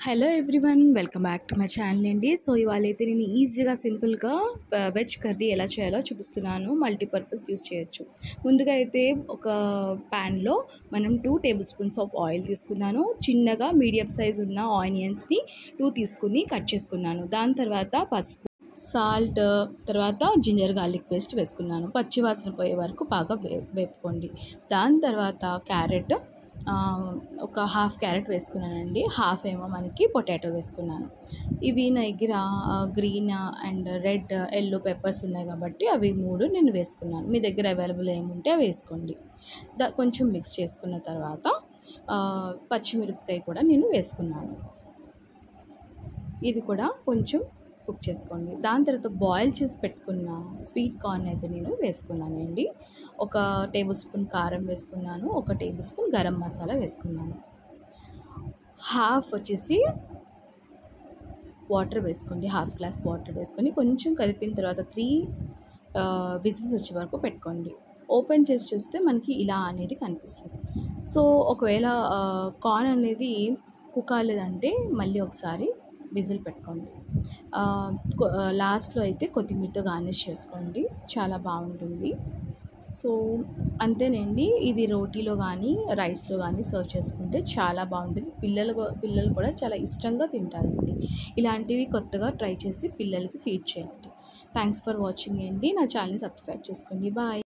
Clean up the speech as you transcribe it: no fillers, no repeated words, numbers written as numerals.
Hello everyone, welcome back to my channel అండి. So ఇవాళ అయితే నేను ఈజీగా సింపుల్గా వెజ్ కర్రీ ఎలా చేయాలో చూపిస్తున్నాను. మల్టీపర్పస్ యూస్ చేయొచ్చు. ముందుగా అయితే ఒక ప్యాన్లో మనం 2 టేబుల్ స్పూన్స్ ఆఫ్ ఆయిల్ తీసుకున్నాను. చిన్నగా మీడియం సైజ్ ఉన్న ఆనియన్స్ని 2 తీసుకుని కట్ చేసుకున్నాను. దాని తర్వాత పసుపు, సాల్ట్, తర్వాత జింజర్ గార్లిక్ పేస్ట్ వేసుకున్నాను. పచ్చివాసన పోయే వరకు బాగా వేపుకోండి. దాని తర్వాత క్యారెట్, ఒక హాఫ్ క్యారెట్ వేసుకున్నానండి. హాఫ్ ఏమో మనకి పొటాటో వేసుకున్నాను. ఇవి నా దగ్గర green and red, yellow peppers ఉన్నాయి కాబట్టి అవి 3 నేను వేసుకున్నాను. మీ దగ్గర అవైలబుల్ ఏముంటే అవి వేసుకోండి. కొంచెం మిక్స్ చేసుకున్న తర్వాత పచ్చిమిరపకాయ కూడా నేను వేసుకున్నాను. ఇది కూడా కొంచెం కుక్ చేసుకోండి. దాని తర్వాత బాయిల్ చేసి పెట్టుకున్న స్వీట్ కార్న్ అయితే నేను వేసుకున్నానండి. ఒక టేబుల్ స్పూన్ కారం వేసుకున్నాను. ఒక టేబుల్ స్పూన్ గరం మసాలా వేసుకున్నాను. హాఫ్ వచ్చేసి వాటర్ వేసుకోండి. హాఫ్ గ్లాస్ వాటర్ వేసుకొని కొంచెం కలిపిన తర్వాత 3 విజిల్స్ వచ్చే వరకు పెట్టుకోండి. ఓపెన్ చేసి చూస్తే మనకి ఇలా అనేది కనిపిస్తుంది. సో ఒకవేళ కార్న్ అనేది కుక్ అవ్వలేదంటే మళ్ళీ ఒకసారి విజిల్ పెట్టుకోండి. లాస్ట్లో అయితే కొత్తిమీరతో గార్నిష్ చేసుకోండి, చాలా బాగుంటుంది. సో అంతేనండి. ఇది రోటీలో కానీ రైస్లో కానీ సర్వ్ చేసుకుంటే చాలా బాగుంటుంది. పిల్లలు కూడా చాలా ఇష్టంగా తింటారండి. ఇలాంటివి కొత్తగా ట్రై చేసి పిల్లలకి ఫీడ్ చేయండి. థ్యాంక్స్ ఫర్ వాచింగ్ అండి. నా ఛానల్ని సబ్స్క్రైబ్ చేసుకోండి. బాయ్.